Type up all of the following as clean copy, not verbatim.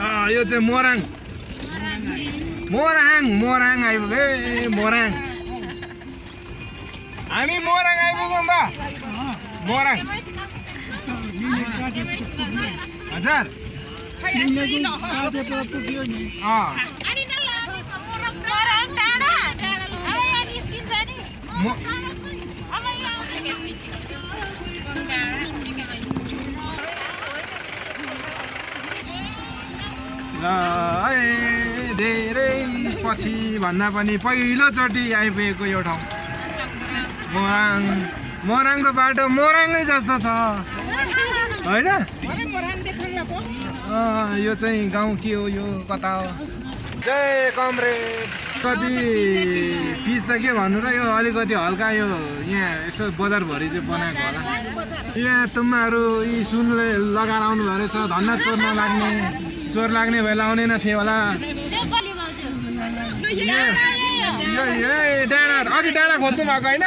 यो चाहिँ मोराङ आइपुग्यो मोराङ हामी मोराङ आइपुग्यौँ बा मोराङ हजुर धेरै पछि भन्दा पनि पहिलोचोटि आइपुगेको यो ठाउँ मोराङको बाटो मोराङै जस्तो छ होइन यो चाहिँ गाउँ के हो यो कता हो जय कमरेड कति पिस त के भन्नु र यो अलिकति हल्का यो यहाँ यसो बजारभरि चाहिँ बनाएको होला यहाँ तुम्माहरू यी सुनले लगाएर आउनु भएको रहेछ धन्न चोर लाग्ने भए लाउने थिए होला डाँडा अघि डाँडा खोज्नु भएको होइन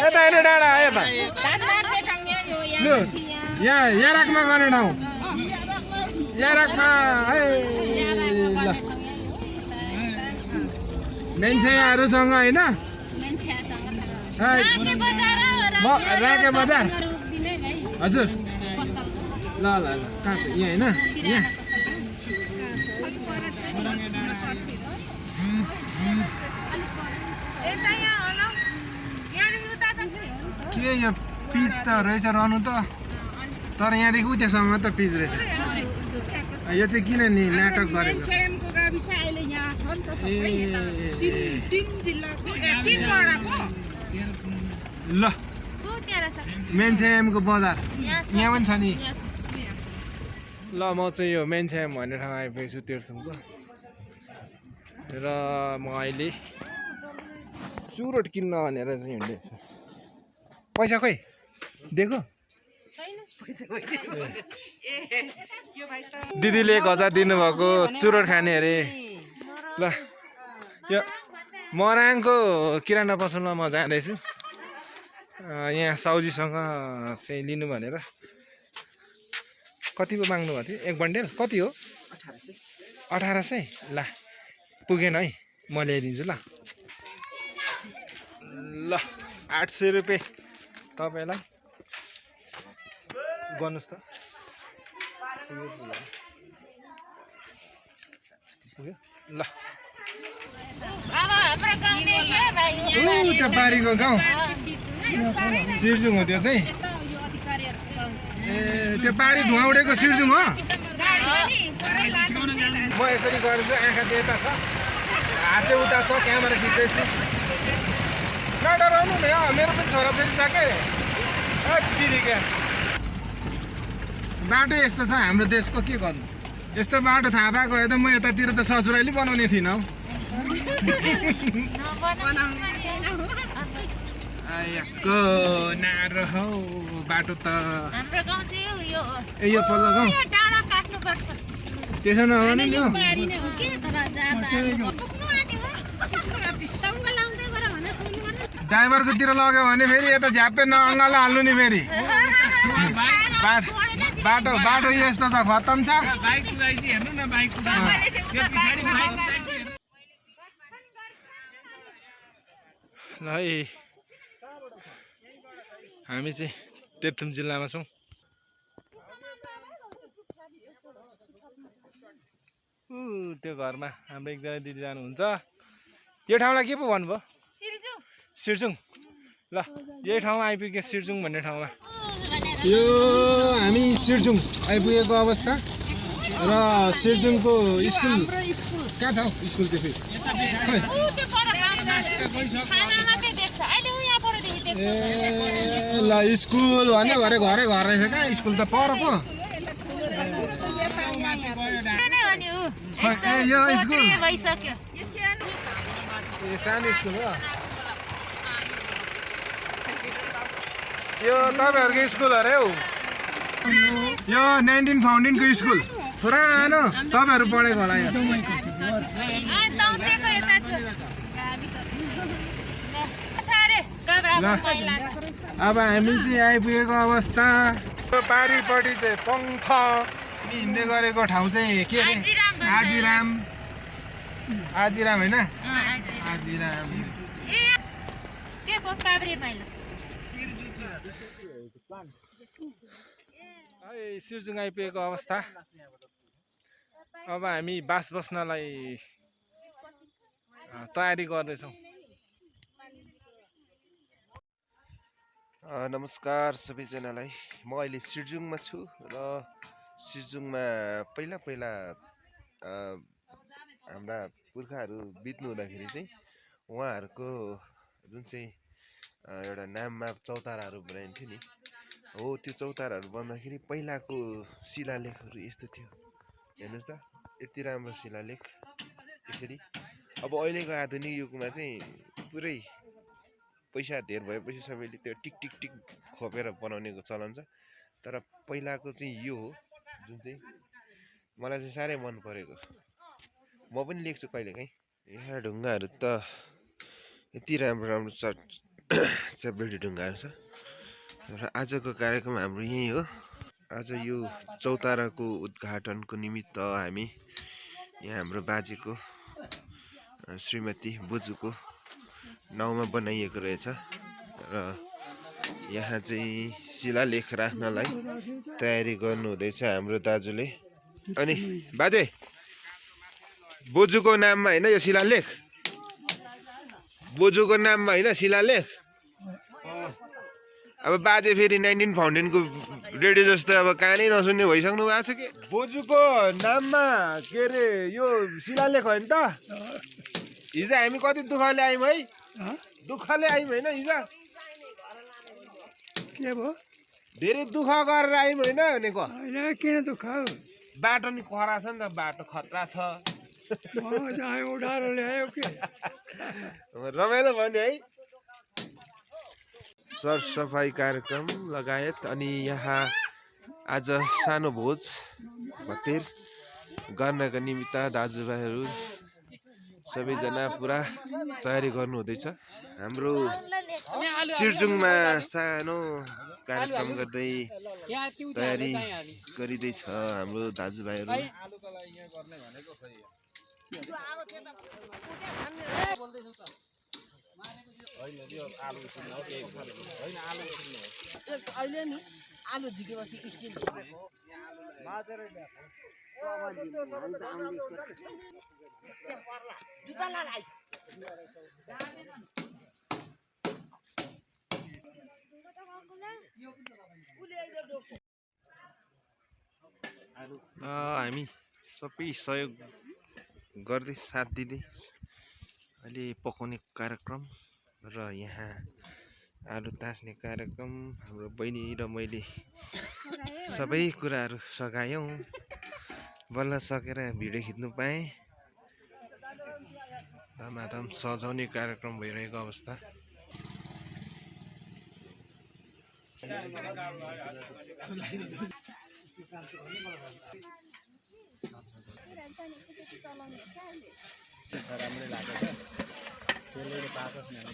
यता हेर्नु डाँडा यता लु यहाँ राखमा गर्ने ठाउँ यहाँ राखमा मान्छेहरूसँग होइन राके बजार हजुर ल कहाँ छ यहाँ होइन यहाँ के यो पिच त रहेछ रहनु त तर यहाँदेखि उतासम्म त पिच रहेछ यो चाहिँ किन नि नाटक गरेको ल मेनछ्यामको बजार यहाँ पनि छ नि ल म चाहिँ यो मेनछ्याम भन्ने ठाउँ आइपुगेको छु तेर्सुङको र म अहिले चुरोट किन्न भनेर चाहिँ हिँड्दैछु पैसा खोइ दिएको दिदीले 1000 दिनुभएको चुरोट खाने अरे ल यो मोराङको किराना पसलमा म जाँदैछु यहाँ साउजीसँग चाहिँ लिनु भनेर कति पो माग्नु भएको थियो एक बन्डेल कति हो 1800 ल पुगेन है म ल्याइदिन्छु ल 800 रुपियाँ तपाईलाई गर्नुहोस् त ल त्यो बारीको गाउँ सिर्जुङ हो त्यो चाहिँ ए त्यो बारी धुवा उडेको सिर्जुङ हो म यसरी गरेछु आँखा चाहिँ यता छ हात चाहिँ उता छ क्यामेरा खिच्दैछु नडराउनु नि मेरो पनि छोराछोरी छ के चिरिका बाटो यस्तो छ हाम्रो देशको के गर्नु यस्तो बाटो थाहा पाएको भए त म यतातिर त ससुराली बनाउने थिइनँ हौ आएको नारो हौ बाटो त यो पल्लो गाउँ त्यसो नभने नि हौ ड्राइभरकोतिर लग्यो भने फेरि यता झ्याप्पे नअङ्गालो हाल्नु नि फेरि बाटो यस्तो छ खत्तम छ ल है हामी चाहिँ तेर्थुम जिल्लामा छौँ त्यो घरमा हाम्रो एकजना दिदी जानुहुन्छ यो ठाउँलाई के पो भन्नुभयो सिर्जुङ ल यही ठाउँ आइपुग्यो सिर्जुङ भन्ने ठाउँमा यो हामी सिर्जुङ आइपुगेको अवस्था र सिर्जुङको स्कुल कहाँ छ स्कुल चाहिँ फेरि ए ल स्कुल भन्ने भरे घरै घर रहेछ कहाँ स्कुल त पर पो यो स्कुल ए सानो स्कुल हो यो तपाईहरुको स्कुल अरे हौ यो 19 फाउन्डेनको स्कुल पुरानो तपाईहरु पढेको होला यहाँ अब हामी चाहिँ आइपुगेको अवस्था पारीपट्टि चाहिँ पङ्ख हिँड्दै गरेको ठाउँ चाहिँ के अरे आजिराम आजिराम होइन आजिराम सिर्जुङ आइपुगेको अवस्था। अब हामी बास बस्नलाई तयारी गर्दैछौँ। नमस्कार सबैजनालाई। म अहिले सिर्जुङमा छु र सिर्जुङमा पहिला हाम्रा पुर्खाहरू बित्नु हुँदाखेरि चाहिँ उहाँहरूको जुन चाहिँ एउटा नाममा चौताराहरू बनाइन्थ्यो नि, हो त्यो चौताराहरू बन्दाखेरि पहिलाको शिलालेखहरू यस्तो थियो। हेर्नुहोस् त, यति राम्रो शिलालेख यसरी। अब अहिलेको आधुनिक युगमा चाहिँ पुरै पैसा धेर भएपछि सबैले त्यो टिक टिक टिक खोपेर बनाउनेको चलन छ। तर पहिलाको चाहिँ यो हो जुन चाहिँ मलाई चाहिँ साह्रै मन परेको। म पनि लेख्छु कहिलेकाहीँ। यहाँ ढुङ्गाहरू त यति राम्रो राम्रो चपेटी ढुङ्गाहरू छ। र आजको कार्यक्रम हाम्रो यही हो। आज यो चौताराको उद्घाटनको निमित्त हामी यहाँ हाम्रो बाजेको श्रीमती बोजूको नाउँमा बनाइएको रहेछ र यहाँ चाहिँ शिलालेख राख्नलाई तयारी गर्नु हुँदैछ हाम्रो दाजुले। अनि बाजे, बोजूको नाममा होइन यो शिलालेख, बोजूको नाममा होइन शिलालेख। अब बाजे फेरि 19 फाउन्टेनको रेडियो जस्तो अब कानै नसुन्ने भइसक्नु भएको छ कि। बोजूको नाममा के अरे यो शिलालेख होइन त? हिजो हामी कति दुःखले आयौँ है, दुःखले आयौँ होइन हिजो। के भयो? धेरै दुःख गरेर आयौँ होइन भनेको। किन दुःख? बाटो नि खरा छ नि त, बाटो खतरा छ। उडाएर ल्यायो कि रमाइलो भयो नि है। सरसफाइ कार्यक्रम लगायत अनि यहाँ आज सानो भोज भतेर गर्नका निमित्त दाजुभाइहरू सबैजना पुरा तयारी गर्नु हुँदैछ। हाम्रो सिर्जुङमा सानो कार्यक्रम गर्दै तयारी गरिँदैछ हाम्रो दाजुभाइहरू। अहिले नि आलु झिकेपछि स्टिम हामी सबै सहयोग गर्दै साथ दिँदै अहिले पकाउने कार्यक्रम र यहाँ आलु तास्ने कार्यक्रम। हाम्रो बहिनी र मैले सबै कुराहरू सघायौँ। बल्ल सकेर भिडियो खिच्नु पाएँ। धमाधम सजाउने कार्यक्रम भइरहेको अवस्था। राम्रै लागेको छ, त्यसले पाएको छैन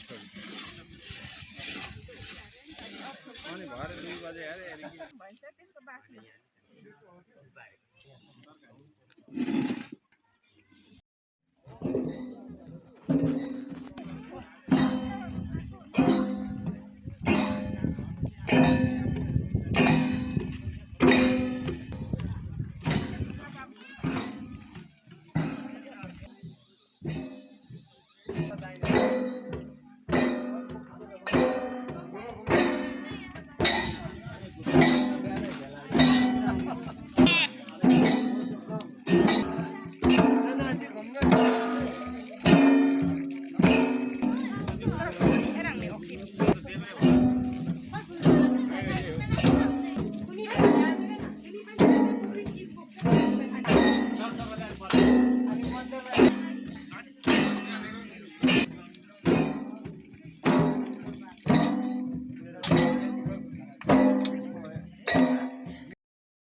अनि भएर 2 बजे अरे भन्छ त्यसको बाटो।